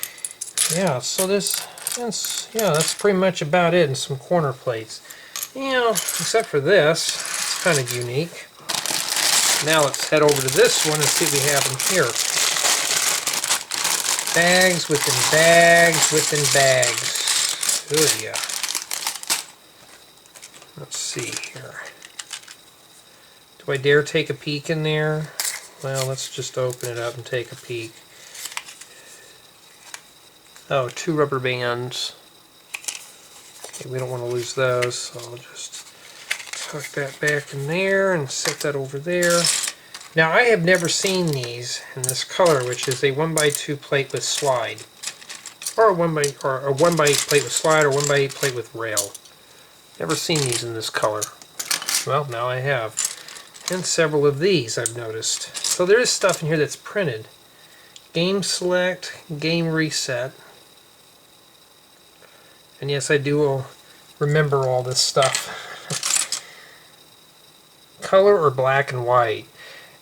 S1: Yeah, so that's pretty much about it, and some corner plates. Except for this, it's kind of unique. Now let's head over to this one and see what we have in here. Bags within bags within bags. Oh yeah. Let's see here. Do I dare take a peek in there? Well, let's just open it up and take a peek. Oh, 2 rubber bands. Okay, we don't want to lose those, so I'll just tuck that back in there and set that over there. Now, I have never seen these in this color, which is a 1x2 plate with slide, or a 1x8 plate with slide, or 1x8 plate with rail. Never seen these in this color. Well, now I have, and several of these I've noticed. So there is stuff in here that's printed. Game select, game reset. And yes, I do remember all this stuff. Color or black and white.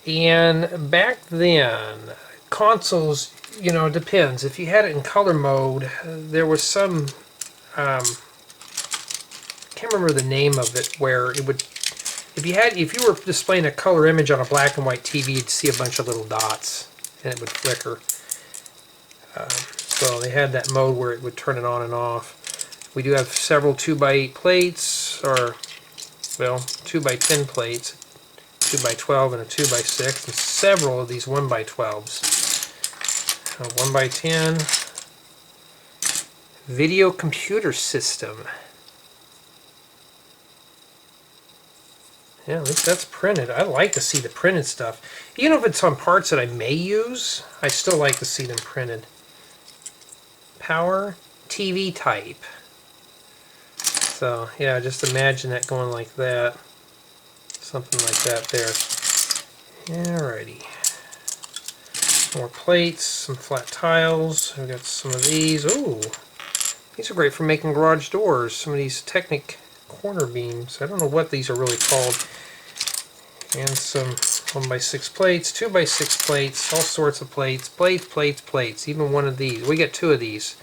S1: And back then, consoles, depends. If you had it in color mode, there was some, I can't remember the name of it, where it would, if you were displaying a color image on a black and white TV, you'd see a bunch of little dots, and it would flicker. So they had that mode where it would turn it on and off. We do have several 2x8 plates, or, well, 2x10 plates, 2x12 and a 2x6, and several of these 1x12s. 1x10 Video Computer System. Yeah, at least that's printed. I like to see the printed stuff. Even if it's on parts that I may use, I still like to see them printed. Power TV type. So, yeah, just imagine that going like that. Something like that there. Alrighty. More plates, some flat tiles. We've got some of these. Ooh, these are great for making garage doors. Some of these Technic corner beams. I don't know what these are really called. And some 1x6 plates, 2x6 plates, all sorts of plates. Plates. Even one of these. We get 2 of these.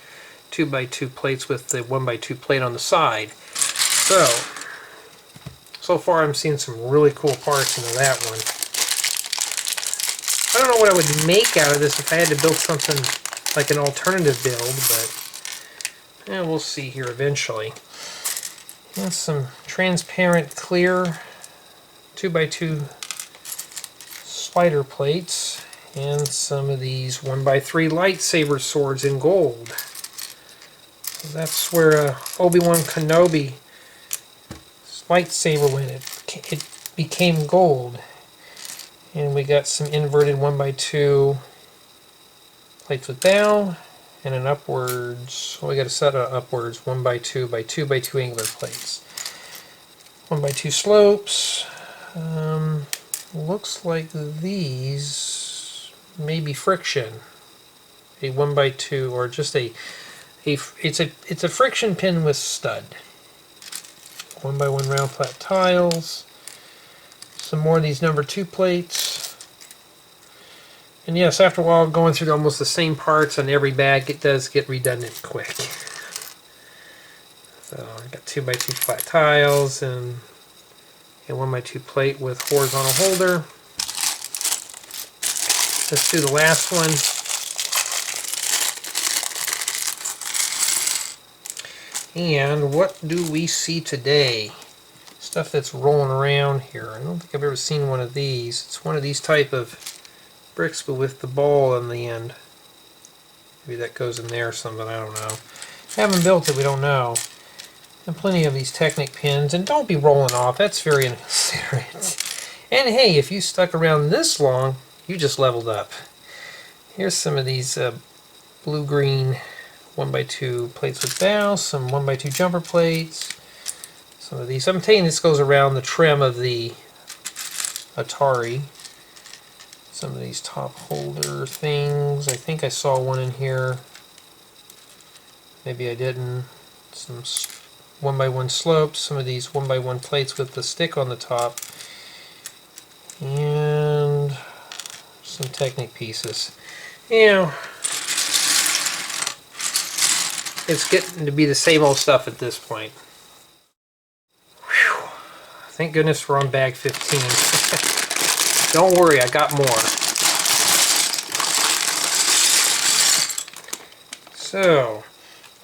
S1: 2x2 plates with the 1x2 plate on the side. So far I'm seeing some really cool parts into that one. I don't know what I would make out of this if I had to build something like an alternative build, but yeah, we'll see here eventually. And some transparent clear 2x2 slider plates, and some of these 1x3 lightsaber swords in gold. So that's where Obi-Wan Kenobi lightsaber went. It became gold. And we got some inverted 1x2 plates with down and an upwards. Well, we got a set of upwards 1x2 by 2x2 angular plates. 1x2 slopes. Looks like these may be friction. A 1x2 or just it's a friction pin with stud. 1x1 round flat tiles. Some more of these number 2 plates. And yes, after a while going through almost the same parts on every bag, it does get redundant quick. So I got 2x2 flat tiles and a 1x2 plate with horizontal holder. Let's do the last one. And what do we see today? Stuff that's rolling around here. I don't think I've ever seen one of these. It's one of these type of bricks, but with the ball on the end. Maybe that goes in there or something, I don't know. Haven't built it, we don't know. And plenty of these Technic pins, and don't be rolling off, that's very inconsiderate. And hey, if you stuck around this long, you just leveled up. Here's some of these blue-green 1x2 plates with bow, some 1x2 jumper plates, some of these. I'm taking this goes around the trim of the Atari. Some of these top holder things. I think I saw one in here. Maybe I didn't. Some 1x1 slopes, some of these 1x1 plates with the stick on the top, and some Technic pieces. You know, it's getting to be the same old stuff at this point. Whew. Thank goodness we're on bag 15. Don't worry, I got more. So,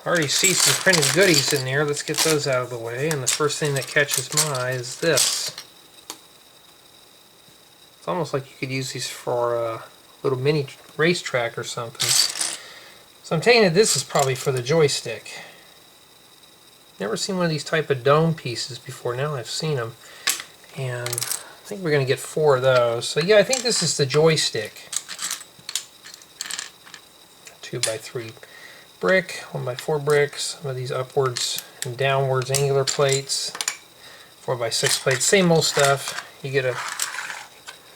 S1: I already see some printed goodies in there. Let's get those out of the way. And the first thing that catches my eye is this. It's almost like you could use these for a little mini racetrack or something. So I'm taking it this is probably for the joystick. Never seen one of these type of dome pieces before. Now I've seen them. And I think we're going to get 4 of those. So yeah, I think this is the joystick. 2x3 brick, 1x4 bricks, some of these upwards and downwards angular plates, 4x6 plates, same old stuff. You get a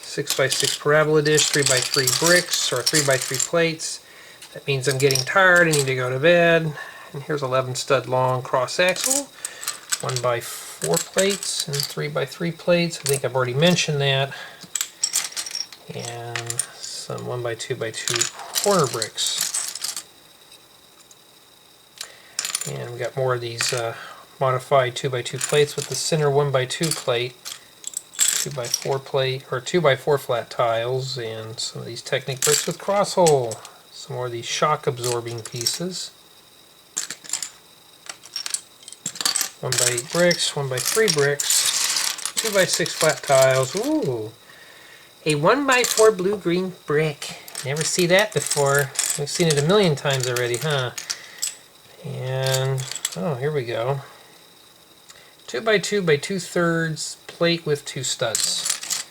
S1: 6x6 parabola dish, 3x3 bricks, or 3x3 plates. That means I'm getting tired, I need to go to bed. And here's 11 stud long cross axle, 1x4 plates and 3x3 plates. I think I've already mentioned that. And some 1x2x2 corner bricks. And we got more of these modified 2x2 plates with the center 1x2 plate, 2x4 plate, or 2x4 flat tiles, and some of these Technic bricks with cross hole. Some more of these shock absorbing pieces. 1x8 bricks, 1x3 bricks, 2x6 flat tiles. Ooh, a 1x4 blue-green brick. Never see that before. We've seen it a million times already, huh? And, oh, here we go. 2x2 by 2/3 plate with 2 studs.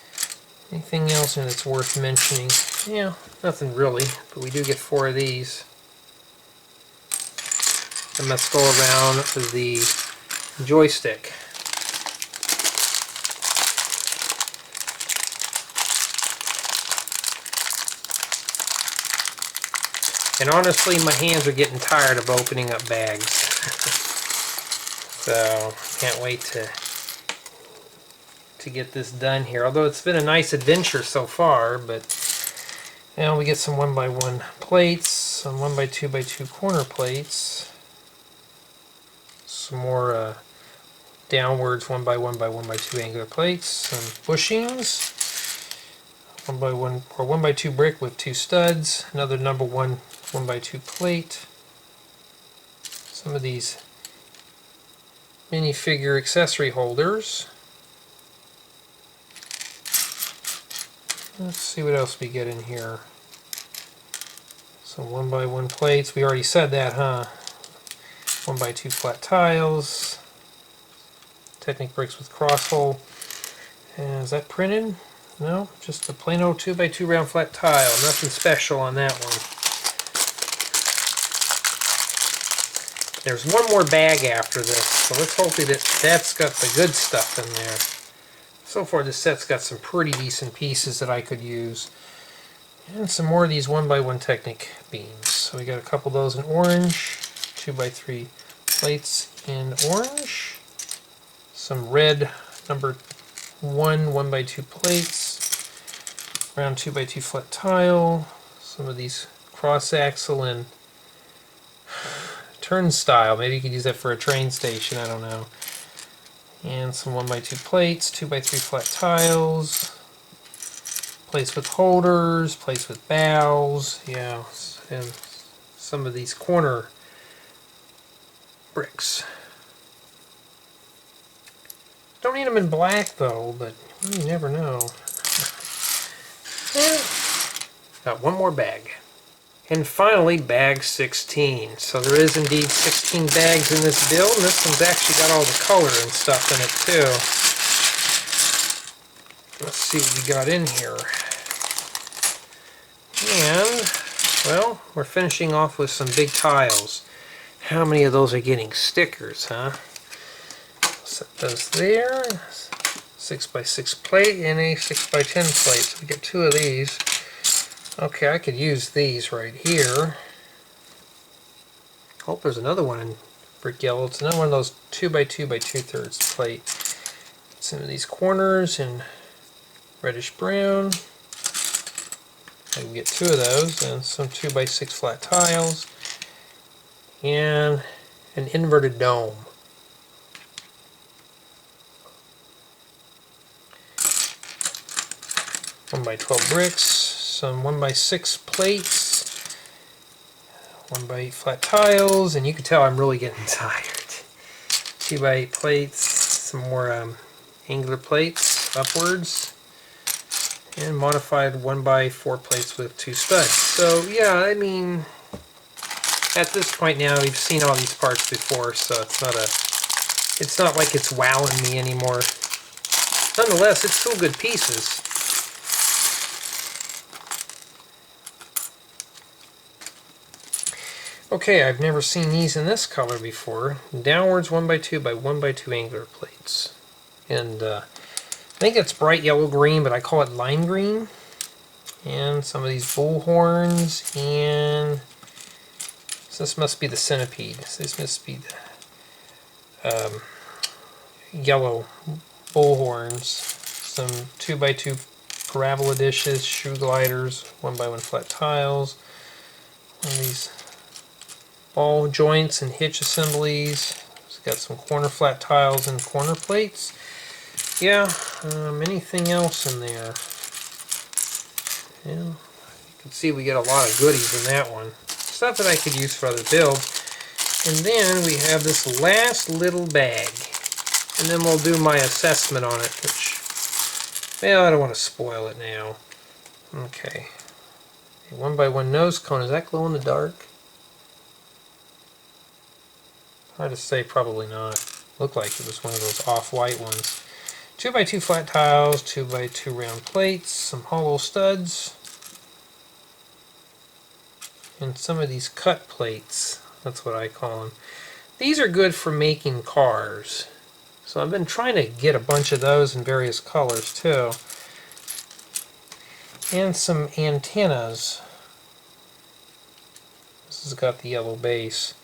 S1: Anything else in that's worth mentioning? Yeah, nothing really, but we do get 4 of these. And let's go around the joystick. And honestly, my hands are getting tired of opening up bags. So, can't wait to get this done here. Although it's been a nice adventure so far, but now we get some 1x1 plates, some 1x2x2 corner plates, some more downwards 1x1 by 1x2 angular plates, some bushings, 1x1 or 1x2 brick with 2 studs, another number 1 1x2 plate, some of these minifigure accessory holders. Let's see what else we get in here. Some 1x1 plates, we already said that, huh? 1x2 flat tiles, Technic bricks with cross hole. And is that printed? No, just a plain old 2x2 round flat tile. Nothing special on that one. There's one more bag after this, so let's hope that's got the good stuff in there. So far this set's got some pretty decent pieces that I could use. And some more of these 1x1 Technic beams. So we got a couple of those in orange, 2x3 plates in orange, some red number 1 1x2 plates, round 2x2 flat tile, some of these cross axle and turnstile. Maybe you could use that for a train station, I don't know. And some 1x2 plates, 2x3 flat tiles, plates with holders, plates with bows, yeah, and some of these corner bricks. Don't need them in black though, but you never know. Got one more bag. And finally, bag 16. So there is indeed 16 bags in this build, and this one's actually got all the color and stuff in it too. Let's see what we got in here. And, well, we're finishing off with some big tiles. How many of those are getting stickers, huh? Set those there. 6x6 plate and a 6x10 plate. So we get 2 of these. Okay, I could use these right here. Hope there's another one in brick yellow. It's another one of those 2x2 by 2/3 plate. Some of these corners in reddish brown. I can get 2 of those, and some 2x6 flat tiles, and an inverted dome. One by 12 bricks, some 1x6 plates, 1x8 flat tiles, and you can tell I'm really getting tired. 2x8 plates, some more angular plates upwards, and modified 1x4 plates with 2 studs. So yeah, I mean, at this point now we've seen all these parts before, so it's not like it's wowing me anymore. Nonetheless, it's still good pieces. Okay, I've never seen these in this color before. Downwards 1x2 by 1x2 angular plates. And I think it's bright yellow green, but I call it lime green. And some of these bull horns, and so this must be the centipede. So this must be the yellow bull horns. Some 2x2 parabola dishes, shoe gliders, 1x1 flat tiles. One of these ball joints and hitch assemblies. It's got some corner flat tiles and corner plates. Yeah, anything else in there? Yeah, you can see we get a lot of goodies in that one. Stuff that I could use for other builds. And then we have this last little bag. And then we'll do my assessment on it, which, well, I don't want to spoil it now. Okay. A 1x1 nose cone. Is that glow in the dark? Hard to say, probably not. Looked like it was one of those off-white ones. 2x2 flat tiles, 2x2 round plates, some hollow studs, and some of these cut plates. That's what I call them. These are good for making cars. So I've been trying to get a bunch of those in various colors too. And some antennas. This has got the yellow base.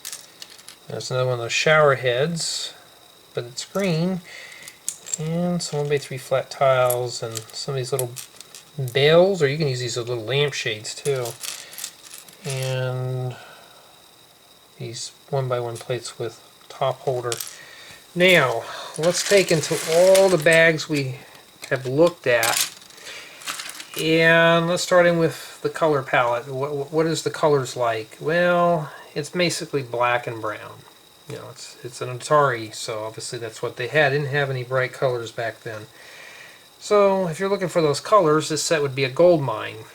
S1: There's another one of those shower heads, but it's green. And some 1x3 flat tiles, and some of these little bells, or you can use these as little lampshades too. And these 1x1 plates with top holder. Now, let's take into all the bags we have looked at, and let's start in with the color palette. What is the colors like? Well, it's basically black and brown. You know, it's an Atari, so obviously that's what they had. Didn't have any bright colors back then. So if you're looking for those colors, this set would be a gold mine.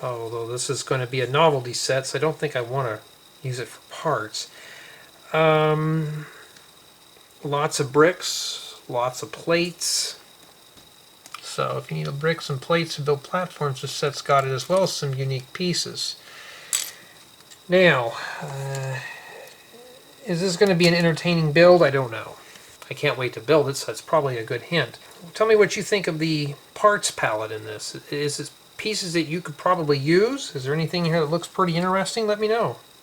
S1: Although this is going to be a novelty set, so I don't think I want to use it for parts. Lots of bricks, lots of plates. So if you need bricks and plates to build platforms, this set's got it, as well as some unique pieces. Now, is this going to be an entertaining build? I don't know. I can't wait to build it, so that's probably a good hint. Tell me what you think of the parts palette in this. Is this pieces that you could probably use? Is there anything here that looks pretty interesting? Let me know.